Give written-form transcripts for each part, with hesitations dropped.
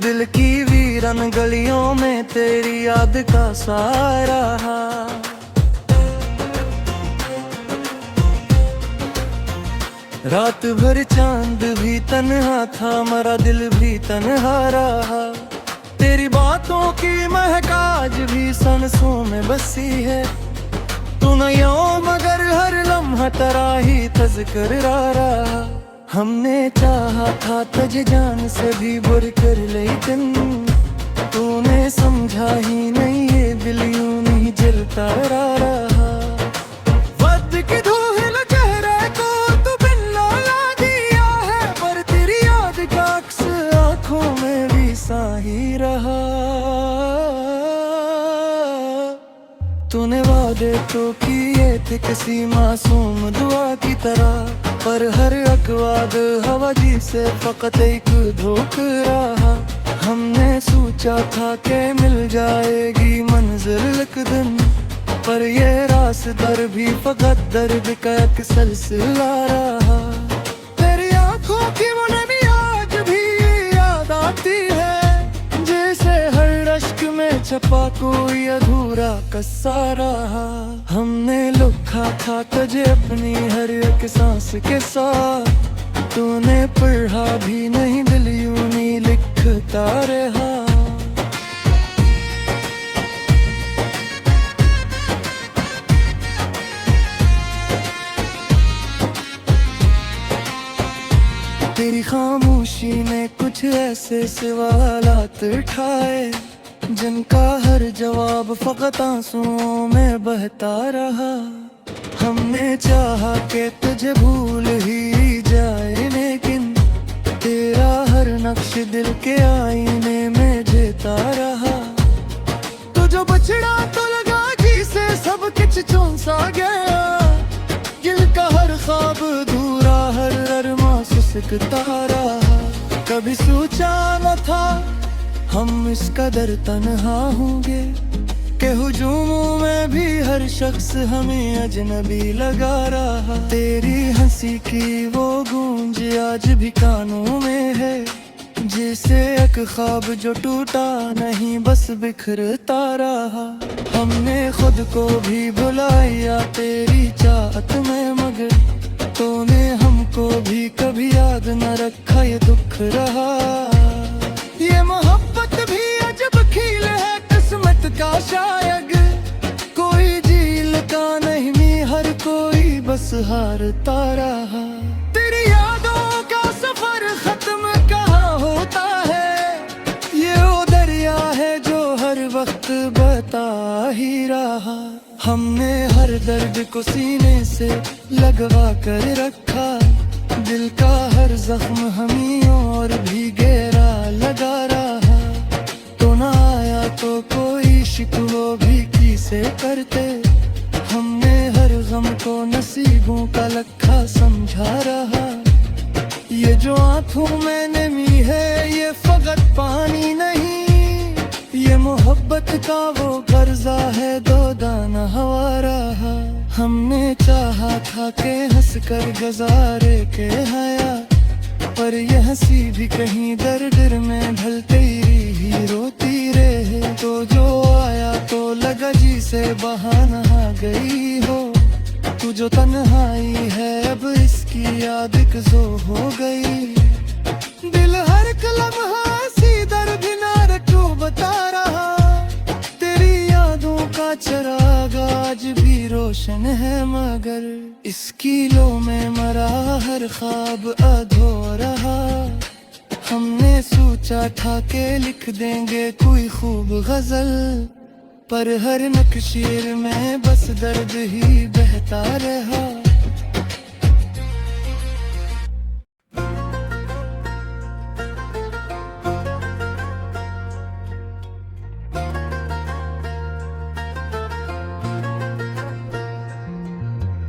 दिल की वीरन गलियों में तेरी याद का सहारा। रात भर चांद भी तन्हा था, मरा दिल भी तन्हा रहा। तेरी बातों की महक आज भी सांसों में बसी है। तू न यूं मगर हर लम्हा तेरा ही तज़किरा रहा। हमने चाहा था तुझे जान से भी बढ़कर, लेकिन तूने समझा ही नहीं, ये दिल यूं नहीं जलता रहा। वक्त की धूल चेहरे को तू बिन लौला दिया है, पर तेरी याद का अक्स आंखों में भी साही रहा। तूने वादे तो किए थे किसी मासूम दुआ की तरह, पर हर अकवाद हवा जी से फकत एक धोखा। हमने सोचा था कि मिल जाएगी मंजिल एक दिन, पर ये रास्ता भी फकत दर्द का एक सिलसिला रहा। तेरी आंखों की वो नमी आज भी याद आती है, जैसे हर अश्क में छपा कोई अधूरा किस्सा रहा। हमने लिखा था तुझे अपनी हर एक सांस के साथ, तूने पढ़ा भी नहीं, दिल यूं नहीं लिखता रहा। तेरी खामोशी ने कुछ ऐसे सवालात उठाए, जिनका हर जवाब फकत आंसुओं में बहता रहा। हमने चाहा कि तुझे भूल ही जाए, लेकिन तेरा हर नक्श दिल के आईने में जेता रहा। तो जो बछड़ा तो लगा जी से सब कुछ चुन सा गया, दिल का हर ख्वाब अधूरा, हर अरमां सिसकता रहा। कभी सोचा न था हम इस कदर तन्हा होंगे, के हुजूमों में भी हर शख्स हमें अजनबी लगा रहा। तेरी हंसी की वो गूंज आज भी कानों में है, जैसे एक ख्वाब जो टूटा नहीं बस बिखरता रहा। हमने खुद को भी भुलाया तेरी चाहत में, मगर तूने हमको भी कभी याद न रखा, ये दुख रहा। ये मोहब्बत भी अजब खेल है किस्मत का, शायद कोई झील का नहीं, हर कोई बस हारता रहा। तेरी यादों का सफर खत्म कहाँ होता है, ये वो दरिया है जो हर वक्त बता ही रहा। हमने हर दर्द को सीने से लगवा कर रखा, दिल का हर जख्म हमें और भी गहरा लगा रहा। तो ना आया तो कोई शिकवा भी किसे करते, हमने हर गम को नसीबों का लखा समझा रहा। ये जो आंखों में नमी है ये फकत पानी नहीं, ये मोहब्बत का वो कर्जा है दो दाना हवा रहा। हमने चाहा था कि हंस कर गुजारे के हया, पर ये हंसी भी कहीं दर में ढलते ही रोती रहे। तो जो आया तो लगा जी से बहाना गई हो, तू जो तन्हाई है अब इसकी याद जो हो गई। दिल हर लम्हा सी दर्द नार क्यों बता रहा, तेरी यादों का चिराग आज भी रोशन है, मगर इसकी लो में मरा हर ख्वाब अधूरा। हमने सोचा था कि लिख देंगे कोई खूब गजल, पर हर नक्शीर में बस दर्द ही बहता रहा।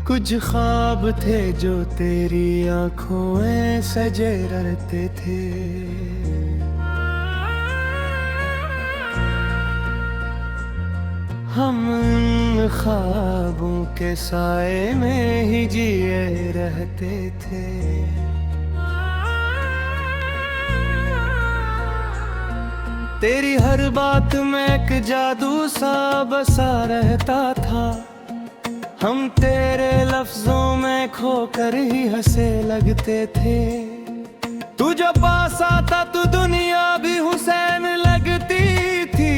कुछ ख्वाब थे जो तेरी आंखों में सजे रहते थे, हम उन ख्वाबों के साए में ही जिए रहते थे। तेरी हर बात में एक जादू सा बसा रहता था। हम तेरे लफ्जों में खोकर ही हंसे लगते थे। तू जो पास आता तो दुनिया भी हुसैन लगती थी।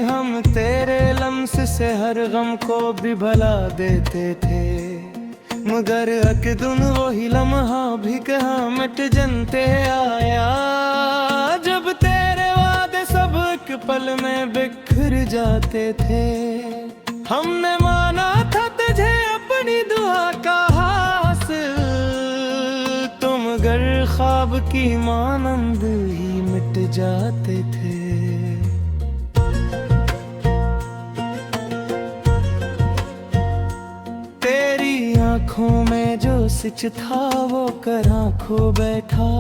हम तेरे लम्स से हर गम को भी भला देते थे। मगर अकदुन वही लम्हा भी कहाँ मिट जनते आया। जब तेरे वादे सब एक पल में बिखर जाते थे। हमने माना था तुझे अपनी दुआ का हासिल, तुम गर ख्वाब की मानंद ही मिट जाते थे। तेरी आंखों में जो सिच था वो कर आंखों बैठा।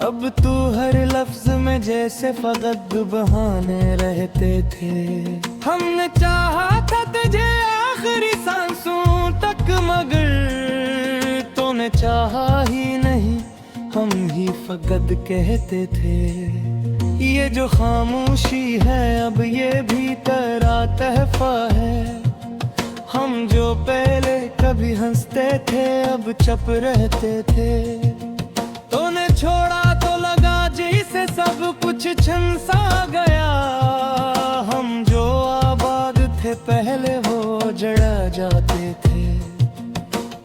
अब तू हर लफ्ज में जैसे फकत बहाने रहते थे। हमने चाहा था तुझे आखिरी सांसों तक, मगर तूने चाहा ही नहीं, हम ही फकत कहते थे। ये जो खामोशी है अब ये भी तेरा तहफा है। हम जो पहले कभी हंसते थे अब चुप रहते थे। तूने छोड़ा तो लगा जैसे सब कुछ छन सा गया। हम जो आबाद थे पहले वो जड़ा जाते थे।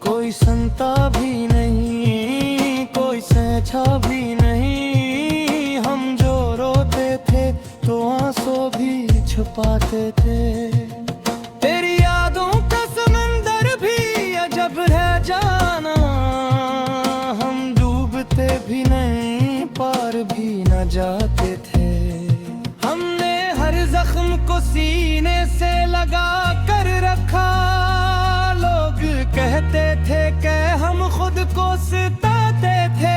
कोई सुनता भी नहीं, कोई सहता भी नहीं। हम जो रोते थे तो आंसू भी छुपाते थे। तेरी यादों का समंदर भी अजब रह जाना। हम डूबते भी नहीं, पार भी न जाते थे। हमने हर जख्म को सीने से लगा कर रखा। लोग कहते थे कि हम खुद को सताते थे।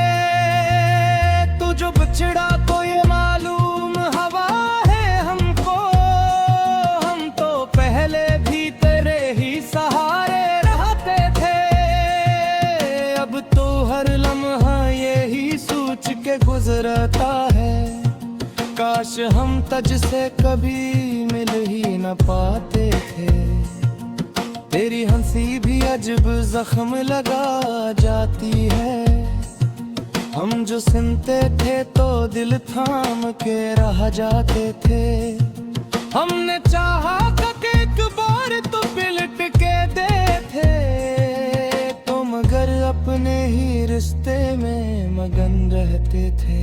तू जो बिछड़ा तो ये मालूम हवा है हमको। हम तो पहले भी तेरे ही सहारे रहते थे। अब तो हर लम्हा यही सोच के गुजरता है। काश हम तुझ से कभी मिल ही न पाते थे। तेरी हंसी भी अजब जख्म लगा जाती है। हम जो सुनते थे तो दिल थाम के रह जाते थे। हमने चाहा था कि एक बार तो पलट के देते तो, मगर अपने ही रिश्ते में मगन रहते थे।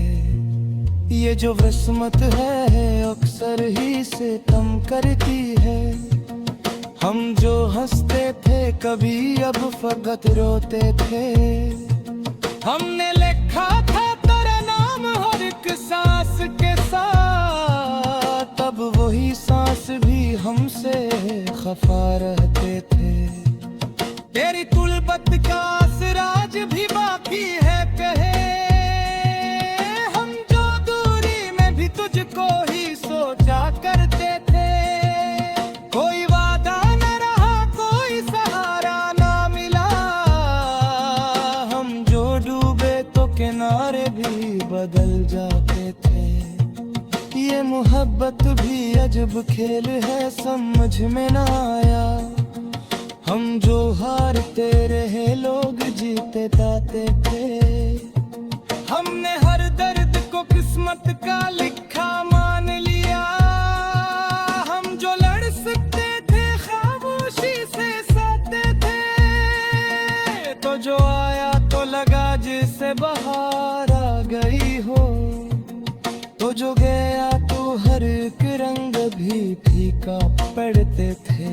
ये जो किस्मत है अक्सर ही सितम करती है। हम जो हंसते थे कभी अब फकत रोते थे। हमने लिखा था तेरा नाम हर एक सांस के साथ, तब वही सांस भी हमसे खफा रहते थे। तेरी तुलबत का असराज भी बाकी है कहे। हम जो दूरी में भी तुझको ही सोचा करते थे। कोई वादा न रहा, कोई सहारा ना मिला। हम जो डूबे तो किनारे भी बदल जाते थे। ये मोहब्बत भी अजब खेल है, समझ में ना आया। हम जो हारते रहे लोग जीते ताते थे। हमने हर दर्द को किस्मत का लिखा मान लिया। हम जो लड़ सकते थे खामोशी से सहते थे। तो जो आया तो लगा जिसे बहार आ गई हो। तो जो गया तो हर एक रंग भी फीका पड़ते थे।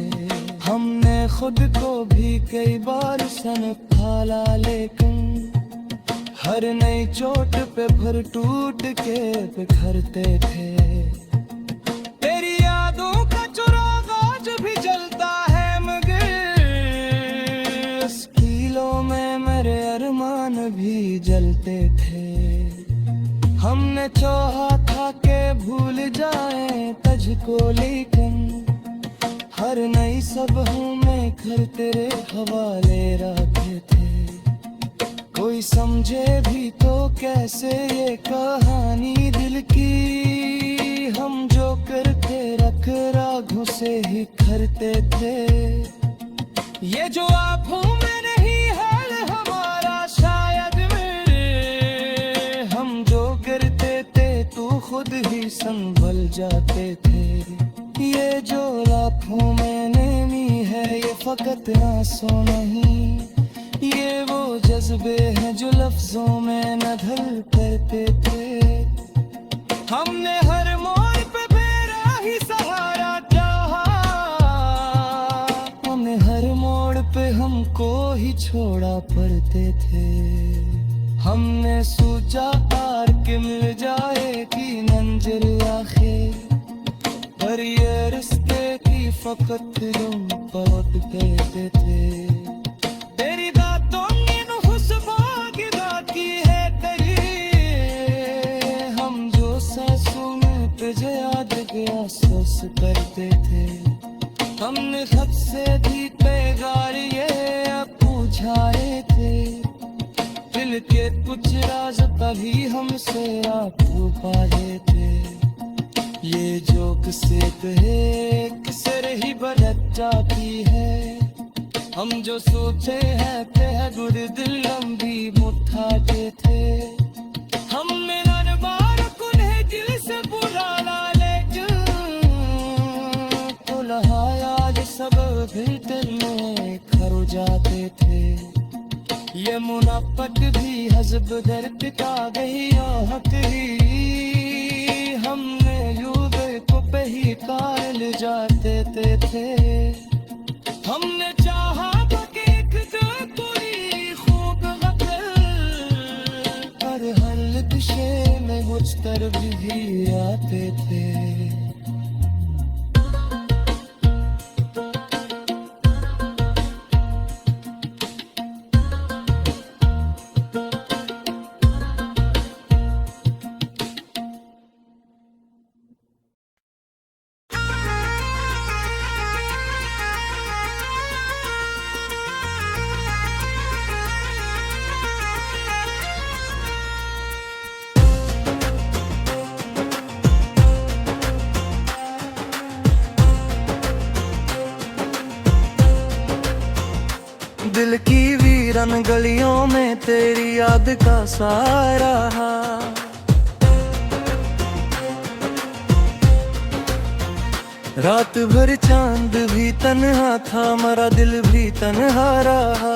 हमने खुद को भी कई बार सनक ढाला, लेकिन हर नई चोट पे फिर टूट के बिखरते थे। तेरी यादों का चिराग आज भी जलता है, मगर इस कीलों में मेरे अरमान भी जलते थे। हमने चाहा था कि भूल जाए तुझको, लेकिन हर नई सबह में घर तेरे हवाले रखे थे। कोई समझे भी तो कैसे ये कहानी दिल की। हम जो करते रख रागों से ही करते थे। ये जो आँखों में नहीं हाल हमारा शायद मेरे। हम जो करते थे तू खुद ही संभल जाते थे। ये जो लाखों में नेमी है ये फकत आंसू नहीं। ये वो जज्बे हैं जो लफ्जों में न ढल करते थे। हमने हर मोड़ पे मेरा ही सहारा चाहा। हमें हर मोड़ पे हमको ही छोड़ा पड़ते थे। हमने सोचा आर के मिल जाएगी मंजिल आखिर। पर ये रिश्ते की फकत तुम बहुत कहते थे। तेरी बातों ने खुशबू की है तेरी। हम जो सांसों में तुझे याद गया सोच करते थे। हमने सबसे भी पैगार ये अब बुझाए थे। दिल के कुछ राज कभी हमसे आप छुपाए थे। ये जो किसे कहे किसे रही बरत जाती है। हम जो सोचे हैं तह गुर दिल लंबी मुठाते थे। हमने हर बार कुन्हे दिल से बुलाना लेकिन तो लहाया ये सब भी दिल में खरो जाते थे। ये मुनाफत भी हज़ब दर्द का गई आहत ही। हमने यूं को पे ही कायल जाते थे। हमने चाहा कि एक दिन कोई खूब गफल। पर हर दिशे में मुझ तरफ भी आते थे। दिल की वीरन गलियों में तेरी याद का सहारा। रात भर चांद भी तन्हा था मरा दिल भी तन्हा रहा।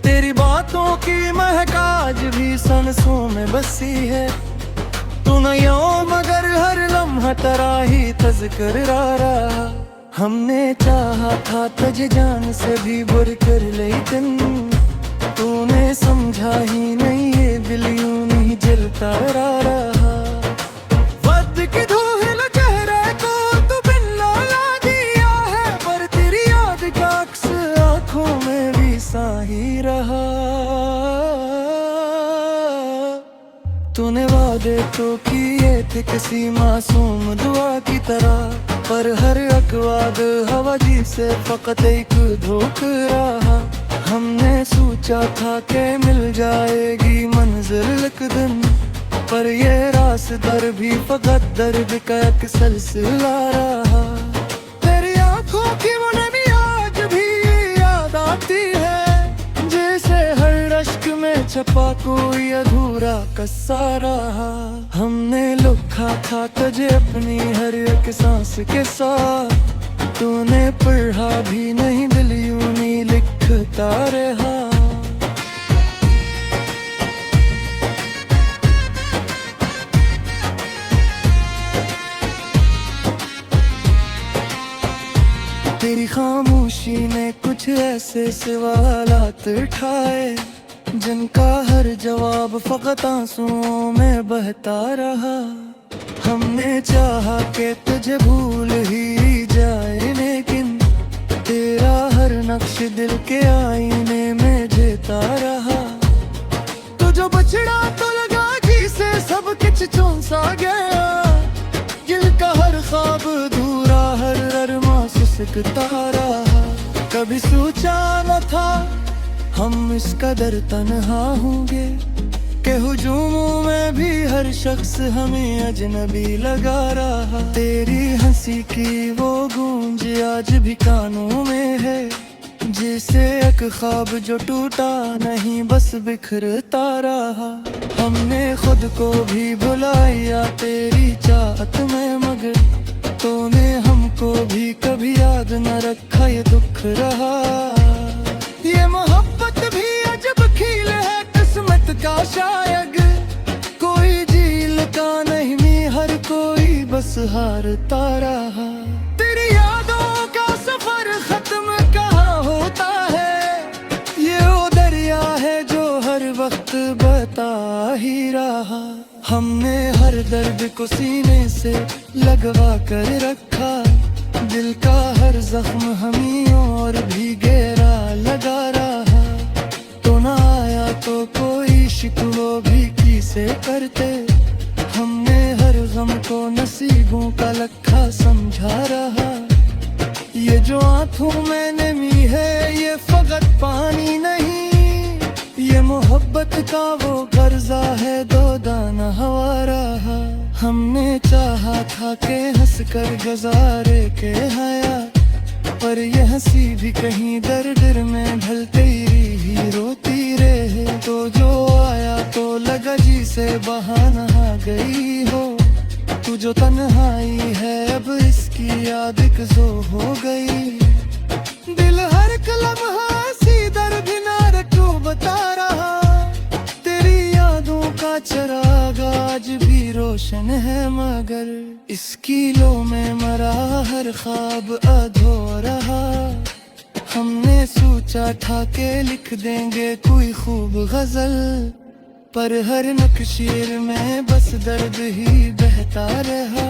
तेरी बातों की महक आज भी सांसों में बसी है। तू न यूं मगर हर लम्हा तेरा ही तज़किरा रहा। हमने चाहा था तुझे जान से भी बुर कर लेकिन तूने समझा ही नहीं। ये दिल यूं नहीं जलता रहा। वक्त की धूल चेहरे को तू बिन लौला दिया है। पर तेरी याद का अक्स आँखों में भी साही रहा। तूने वादे तो किए थे किसी मासूम दुआ की तरह। पर हर अकवाद हवाजी से फकत एक धोख रहा। हमने सोचा था कि मिल जाएगी मंजिल एक दिन। पर ये रास्ता भी फकत दर्द का एक सिलसिला रहा। तेरी आँखों की वो नमी आज भी याद आती है। जैसे हर अश्क में छपा कोई अधूरा कस्सा रहा। हमने लिखा था तुझे अपनी हर एक सांस के साथ। तूने पढ़ा भी नहीं दिल यूं नहीं लिखता रहा। तेरी खामोशी ने कुछ ऐसे सवालात उठाए जिनका हर जवाब फकत आंसुओं में बहता रहा। हमने चाहा कि तुझे भूल ही जाए लेकिन तेरा हर नक्श दिल के आईने में जेता रहा। तो जो बछड़ा तो लगा जी से सब कुछ चौंक सा गया। दिल का हर ख्वाब अधूरा हर अरमा सिसकता रहा। कभी सोचा न था हम इस कदर तन्हा होंगे के हुजूमों में भी हर शख्स हमें अजनबी लगा रहा। तेरी हंसी की वो गूंज आज भी कानों में है, जैसे एक ख्वाब जो टूटा नहीं बस बिखरता रहा। हमने खुद को भी भुलाया तेरी चाहत में, मगर तूने हमको भी कभी याद न रखा, ये दुख रहा। ये मोहब्बत भी अजब खेल है किस्मत का, शायद कोई झील का नहीं, हर कोई बस हारता रहा। तेरी यादों का सफर खत्म कहाँ होता है, ये वो दरिया है जो हर वक्त बता ही रहा। हमने हर दर्द को सीने से लगवा कर रखा, दिल का हर जख्म हमें और भी गहरा लगा रहा। तो ना आया तो कोई शिकवा भी किसे करते, हमने हर गम को नसीबों का लखा समझा रहा। ये जो आंखों में नमी है ये फकत पानी नहीं, ये मोहब्बत का वो कर्जा है दो दाना हवा रहा। हमने चाहा था के हंस कर गुजारे के हया, पर ये हंसी भी कहीं दर दर में ढलते ही रोती रहे। तो जो आया तो लगा जी से बहाना आ गई हो, तू जो तन्हाई है अब इसकी याद जो हो गई। दिल हर लम्हा सी दर्द नार क्यों बता रहा, तेरी यादों का चिराग आज भी रोशन है, मगर इसकी लो में मरा हर ख्वाब अधूरा। हमने सोचा था के लिख देंगे कोई खूब गजल, पर हर नक्शीर में बस दर्द ही बहता रहा।